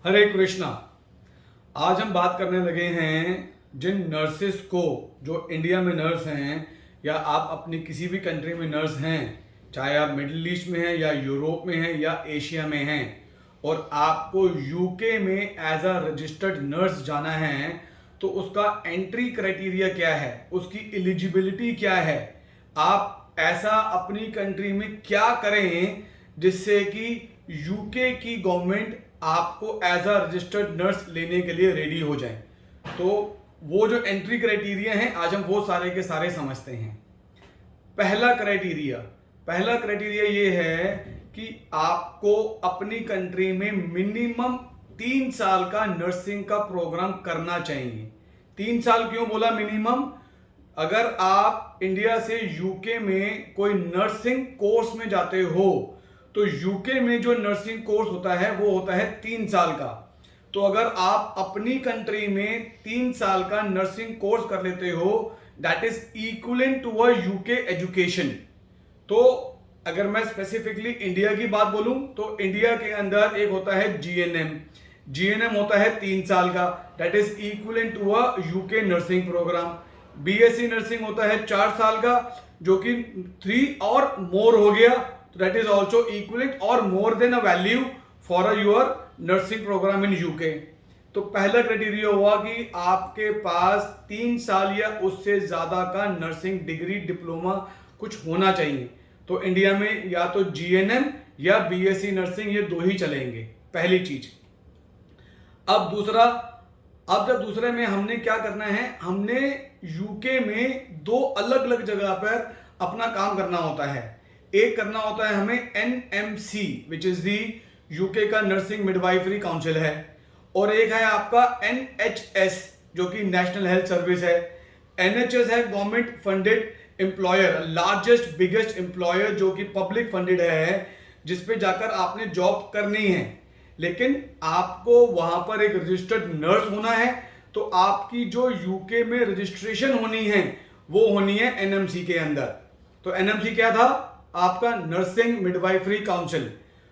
हरे कृष्णा। आज हम बात करने लगे हैं जिन नर्सेस को, जो इंडिया में नर्स हैं या आप अपनी किसी भी कंट्री में नर्स हैं, चाहे आप मिडिल ईस्ट में हैं या यूरोप में हैं या एशिया में हैं, और आपको यूके में एज अ रजिस्टर्ड नर्स जाना है, तो उसका एंट्री क्राइटेरिया क्या है, उसकी एलिजिबिलिटी क्या है, आप ऐसा अपनी कंट्री में क्या करें जिससे कि यूके की गवर्नमेंट आपको एज अ रजिस्टर्ड नर्स लेने के लिए रेडी हो जाए। तो वो जो एंट्री क्राइटेरिया हैं, आज हम वो सारे के सारे समझते हैं। पहला क्राइटेरिया ये है कि आपको अपनी कंट्री में मिनिमम 3 साल का नर्सिंग का प्रोग्राम करना चाहिए। 3 साल क्यों बोला मिनिमम? अगर आप इंडिया से यूके में कोई नर्सिंग कोर्स में जाते हो तो यूके में जो नर्सिंग कोर्स होता है वो होता है 3 साल का। तो अगर आप अपनी कंट्री में 3 साल का नर्सिंग कोर्स कर लेते हो, that is equivalent to a UK education. तो अगर मैं स्पेसिफिकली इंडिया की बात बोलूं तो इंडिया के अंदर एक होता है जीएनएम होता है 3 साल का, that is equivalent to a UK nursing program. BSc nursing होता है 4 साल का, जो कि 3 और मोर हो गया, दैट इज ऑल्सो इक्विवेलेंट और more than a value for your nursing program in UK. तो पहला क्राइटेरिया हुआ कि आपके पास 3 साल या उससे ज्यादा का नर्सिंग डिग्री, डिप्लोमा कुछ होना चाहिए। तो इंडिया में या तो जीएनएम या बीएससी नर्सिंग, ये दो ही चलेंगे, पहली चीज। अब जब दूसरे में हमने क्या करना है, हमने यूके में 2 अलग अलग जगह पर अपना काम करना होता है। एक करना होता है हमें NMC, which is the UK का नर्सिंग मिडवाइफरी काउंसिल है, और एक है आपका एनएचएस जो कि नेशनल हेल्थ सर्विस है। एनएचएस है government funded employer, largest biggest employer जो कि पब्लिक फंडेड है, जिसपे जाकर आपने जॉब करनी है। लेकिन आपको वहां पर एक रजिस्टर्ड नर्स होना है, तो आपकी जो यूके में रजिस्ट्रेशन होनी है वो होनी है एनएमसी के अंदर। तो एनएमसी क्या था? आपका नर्सिंग मिडवाइफरी काउंसिल।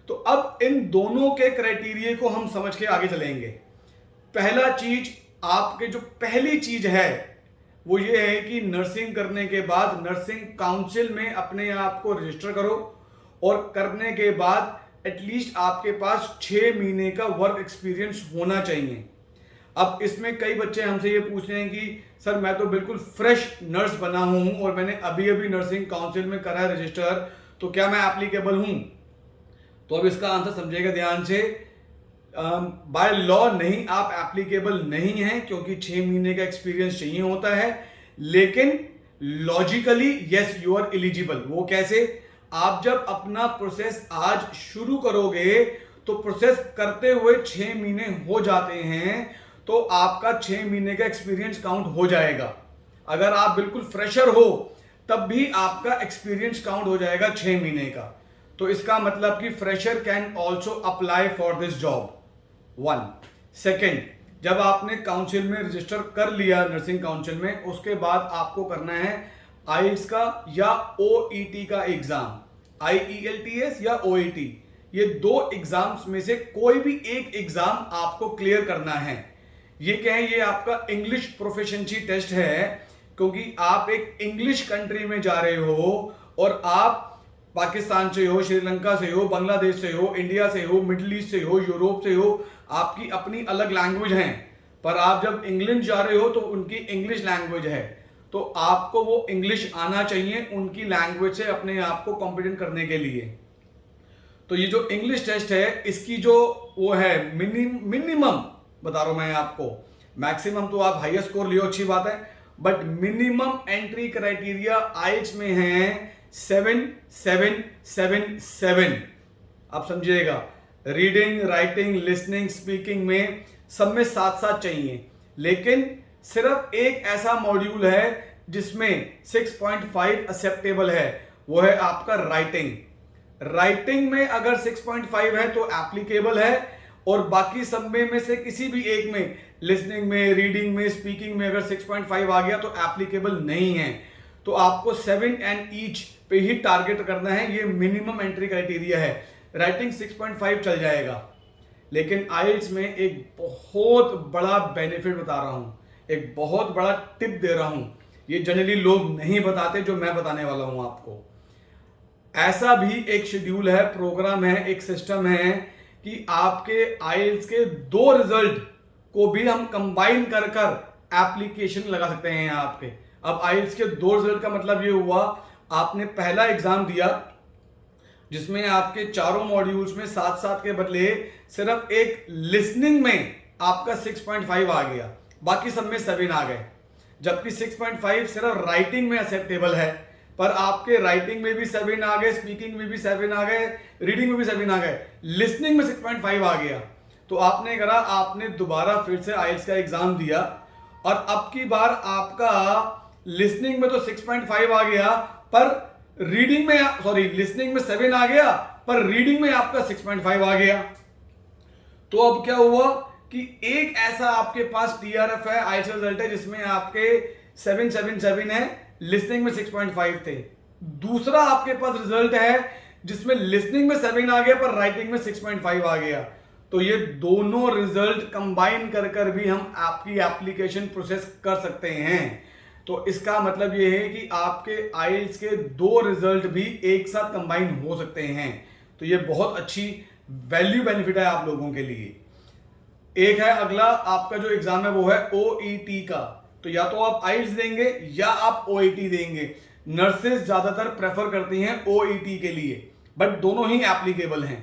तो अब इन दोनों के क्राइटेरिया को हम समझ के आगे चलेंगे। पहला चीज, आपके जो पहली चीज है वो ये है कि नर्सिंग करने के बाद नर्सिंग काउंसिल में अपने आप को रजिस्टर करो, और करने के बाद एटलीस्ट आपके पास 6 महीने का वर्क एक्सपीरियंस होना चाहिए। अब इसमें कई बच्चे हमसे ये पूछ रहे हैं कि सर मैं तो बिल्कुल फ्रेश नर्स बना हूं और मैंने अभी अभी नर्सिंग काउंसिल में करा है रजिस्टर, तो क्या मैं एप्लीकेबल हूं? तो अब इसका आंसर समझिएगा ध्यान से। बाय लॉ नहीं, आप एप्लीकेबल नहीं हैं, क्योंकि 6 महीने का एक्सपीरियंस चाहिए होता है। लेकिन logically yes you are eligible. वो कैसे? आप जब अपना प्रोसेस आज शुरू करोगे तो प्रोसेस करते हुए 6 महीने हो जाते हैं, तो आपका 6 महीने का एक्सपीरियंस काउंट हो जाएगा। अगर आप बिल्कुल फ्रेशर हो तब भी आपका एक्सपीरियंस काउंट हो जाएगा 6 महीने का। तो इसका मतलब कि fresher can also apply for this job. 1 second, जब आपने काउंसिल में रजिस्टर कर लिया नर्सिंग काउंसिल में, उसके बाद आपको करना है आईएल्स का या ओईटी का एग्जाम। आईईएलटीएस या ओईटी, ये 2 एग्जाम्स में से कोई भी एक एग्जाम आपको क्लियर करना है। ये क्या है? ये आपका इंग्लिश प्रोफिशिएंसी टेस्ट है, क्योंकि आप एक इंग्लिश कंट्री में जा रहे हो और आप पाकिस्तान से हो, श्रीलंका से हो, बांग्लादेश से हो, इंडिया से हो, मिडिल ईस्ट से हो, यूरोप से हो, आपकी अपनी अलग लैंग्वेज है। पर आप जब इंग्लैंड जा रहे हो तो उनकी इंग्लिश लैंग्वेज है, तो आपको वो इंग्लिश आना चाहिए उनकी लैंग्वेज से अपने आप को कॉम्पिटेंट करने के लिए। तो ये जो इंग्लिश टेस्ट है, इसकी जो वो है मिनिमम बता रहा हूं मैं आपको, मैक्सिमम तो आप हाईएस्ट स्कोर लियो, अच्छी बात है, but minimum entry criteria IELTS में है 7,777। आप समझिएगा, रीडिंग, राइटिंग, लिसनिंग, स्पीकिंग में सब में 7-7 चाहिए। लेकिन सिर्फ एक ऐसा मॉड्यूल है जिसमें 6.5 एक्सेप्टेबल है, वो है आपका राइटिंग में अगर 6.5 है तो एप्लीकेबल है, और बाकी सब में से किसी भी एक में, लिसनिंग में, रीडिंग में, स्पीकिंग में अगर 6.5 आ गया तो एप्लीकेबल नहीं है। तो आपको 7 एंड ईच पे ही टारगेट करना है, ये मिनिमम एंट्री क्राइटेरिया है। राइटिंग 6.5 चल जाएगा। लेकिन आइल्स में एक बहुत बड़ा बेनिफिट बता रहा हूं, एक बहुत बड़ा टिप दे रहा हूं। ये जनरली लोग नहीं बताते जो मैं बताने वाला हूं आपको। ऐसा भी एक शेड्यूल है, प्रोग्राम है, एक सिस्टम है कि आपके आइल्स के 2 रिजल्ट को भी हम कंबाइन कर एप्लीकेशन लगा सकते हैं आपके। अब आइल्स के 2 रिजल्ट का मतलब ये हुआ, आपने पहला एग्जाम दिया जिसमें आपके चारों मॉड्यूल्स में 7-7 के बदले सिर्फ एक लिसनिंग में आपका 6.5 आ गया, बाकी सब में 7 आ गए। जबकि 6.5 सिर्फ राइटिंग में एक्सेप्टेबल है, पर आपके राइटिंग में भी 7 आ गए, स्पीकिंग में भी 7 आ गए, रीडिंग में भी 7 आ गए, लिसनिंग में 6.5 आ गया। तो आपने करा, आपने दोबारा फिर से आइल्स का एग्जाम दिया और अब की बार आपका लिसनिंग में तो 6.5 आ गया, पर रीडिंग में लिसनिंग में 7 आ गया, पर रीडिंग में आपका 6.5 आ गया। तो अब क्या हुआ कि एक ऐसा आपके पास टीआरएफ है, आइल्स रिजल्ट है, जिसमें आपके 777 है, लिसनिंग में 6.5 थे। दूसरा आपके पास रिजल्ट है जिसमें लिसनिंग में 7 आ गया, पर राइटिंग में 6.5 आ गया। तो ये दोनों रिजल्ट कंबाइन कर भी हम आपकी एप्लीकेशन प्रोसेस कर सकते हैं। तो इसका मतलब ये है कि आपके आइल्स के 2 रिजल्ट भी एक साथ कंबाइन हो सकते हैं। तो ये बहुत अच्छी वैल्यू बेनिफिट है आप लोगों के लिए। एक है अगला आपका जो एग्जाम है वो है ओईटी का। तो या तो आप आइल्स देंगे या आप ओईटी देंगे। नर्सेज ज्यादातर प्रेफर करती हैं ओईटी के लिए, बट दोनों ही एप्लीकेबल हैं।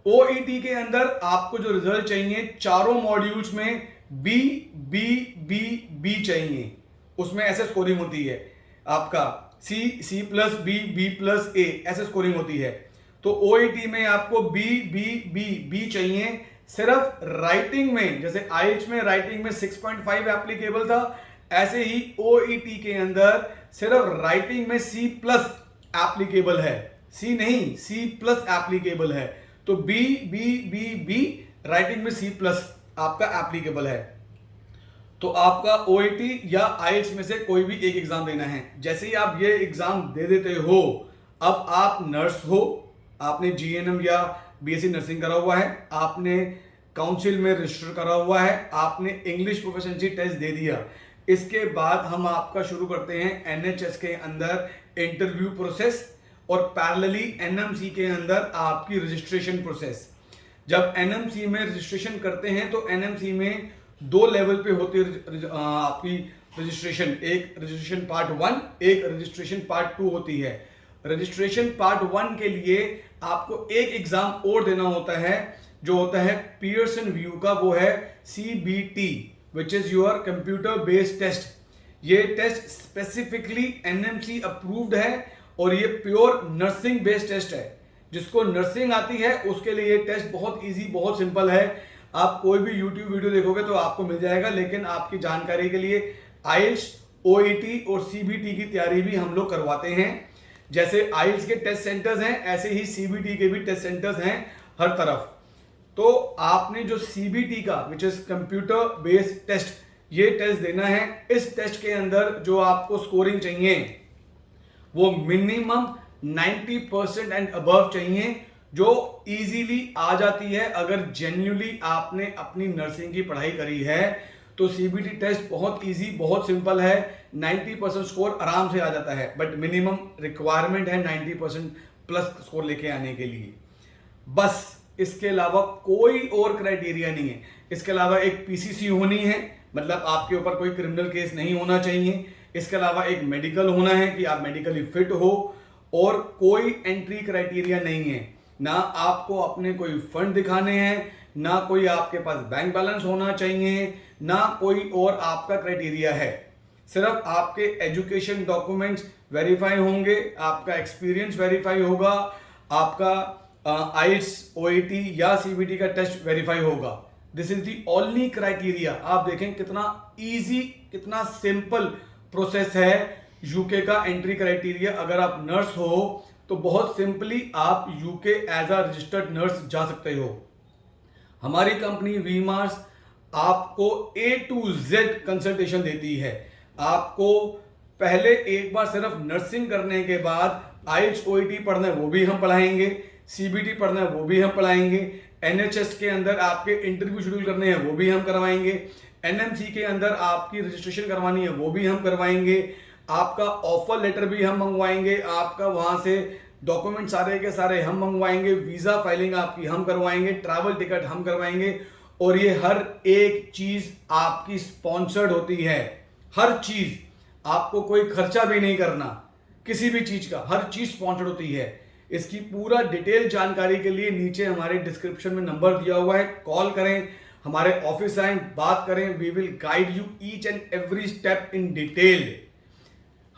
ओईटी के अंदर आपको जो रिजल्ट चाहिए, चारों मॉड्यूल्स में बी बी बी बी चाहिए। उसमें ऐसे स्कोरिंग होती है, आपका C plus B, B plus A, ऐसे स्कोरिंग होती है। तो ओईटी में आपको बी बी बी बी चाहिए। सिर्फ राइटिंग में, जैसे आइल्स में राइटिंग में 6.5 एप्लीकेबल था, ऐसे ही ओईटी के अंदर सिर्फ राइटिंग में सी प्लस एप्लीकेबल है, सी नहीं, सी प्लस एप्लीकेबल है। तो B B B B, writing में सी प्लस आपका एप्लीकेबल है। तो आपका ओईटी या आइल्स में से कोई भी एक एग्जाम देना है। जैसे ही आप ये एग्जाम दे देते हो, अब आप नर्स हो, आपने जीएनएम या बीएससी नर्सिंग करा हुआ है, आपने काउंसिल में रजिस्टर करा हुआ है, आपने इंग्लिश प्रोफिशिएंसी टेस्ट दे दिया। इसके बाद हम आपका शुरू करते हैं एनएचएस के अंदर इंटरव्यू प्रोसेस और पैरेलली एनएमसी के अंदर आपकी रजिस्ट्रेशन प्रोसेस। जब एनएमसी में रजिस्ट्रेशन करते हैं तो एनएमसी में 2 लेवल पे होती है आपकी रजिस्ट्रेशन। एक रजिस्ट्रेशन पार्ट 1, एक रजिस्ट्रेशन पार्ट 2 होती है। रजिस्ट्रेशन पार्ट 1 के लिए आपको एक एग्जाम और देना होता है, जो होता है पियर्सन व्यू का, वो है CBT, which is your computer based test. ये टेस्ट स्पेसिफिकली एनएमसी अप्रूव्ड है और ये प्योर नर्सिंग बेस्ड टेस्ट है। जिसको नर्सिंग आती है उसके लिए ये टेस्ट बहुत इजी, बहुत सिंपल है। आप कोई भी यूट्यूब वीडियो देखोगे तो आपको मिल जाएगा। लेकिन आपकी जानकारी के लिए आइल्स, ओईटी और सीबीटी की तैयारी भी हम लोग करवाते हैं। जैसे आइल्स के टेस्ट सेंटर्स हैं, ऐसे ही सीबीटी के भी टेस्ट सेंटर्स हैं हर तरफ। तो आपने जो सीबीटी का, which is computer based test, ये टेस्ट देना है। इस टेस्ट के अंदर जो आपको स्कोरिंग चाहिए वो मिनिमम 90% एंड अबव चाहिए, जो इजीली आ जाती है अगर जेन्युइनली आपने अपनी नर्सिंग की पढ़ाई करी है। तो सीबीटी टेस्ट बहुत इजी, बहुत सिंपल है, 90% स्कोर आराम से आ जाता है। बट मिनिमम रिक्वायरमेंट है 90% प्लस स्कोर लेके आने के लिए। बस इसके अलावा कोई और क्राइटेरिया नहीं है। इसके अलावा एक पीसीसी होनी है, मतलब आपके ऊपर कोई क्रिमिनल केस नहीं होना चाहिए। इसके अलावा एक मेडिकल होना है कि आप मेडिकली फिट हो, और कोई एंट्री क्राइटेरिया नहीं है। ना आपको अपने कोई फंड दिखाने हैं, ना कोई आपके पास बैंक बैलेंस होना चाहिए, ना कोई और आपका क्राइटेरिया है। सिर्फ आपके एजुकेशन डॉक्यूमेंट्स वेरीफाई होंगे, आपका एक्सपीरियंस वेरीफाई होगा, आपका आइल्स, ओईटी या सीबीटी का टेस्ट वेरीफाई होगा। This is the only criteria. आप देखें कितना इजी, कितना सिंपल प्रोसेस है यूके का एंट्री क्राइटेरिया। अगर आप नर्स हो तो बहुत सिंपली आप UK as a registered nurse जा सकते हो। हमारी कंपनी वीमार्स आपको A to Z कंसल्टेशन देती है। आपको पहले एक बार सिर्फ नर्सिंग करने के बाद आइल्स, ओईटी पढ़ना है वो भी हम पढ़ाएंगे, सीबीटी पढ़ना है वो भी हम पढ़ाएंगे, NHS के अंदर आपके इंटरव्यू शेड्यूल करने हैं वो भी हम करवाएंगे, NMC के अंदर आपकी रजिस्ट्रेशन करवानी है वो भी हम करवाएंगे, आपका ऑफर लेटर भी हम मंगवाएंगे, आपका वहां से डॉक्यूमेंट सारे के सारे हम मंगवाएंगे, वीजा फाइलिंग आपकी हम करवाएंगे, ट्रैवल टिकट हम करवाएंगे, और ये हर एक चीज आपकी स्पॉन्सर्ड होती है। हर चीज, आपको कोई खर्चा भी नहीं करना किसी भी चीज का, हर चीज स्पॉन्सर्ड होती है। इसकी पूरा डिटेल जानकारी के लिए नीचे हमारे डिस्क्रिप्शन में नंबर दिया हुआ है, कॉल करें, हमारे ऑफिस आए, बात करें, we will guide you each and every step in detail.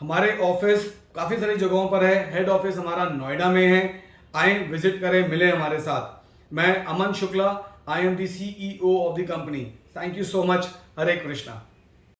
हमारे ऑफिस काफी सारी जगहों पर है, हेड ऑफिस हमारा नोएडा में है, आए विजिट करें, मिले हमारे साथ। मैं Aman Shukla, I am the CEO of the company. Thank you so much. Hare Krishna.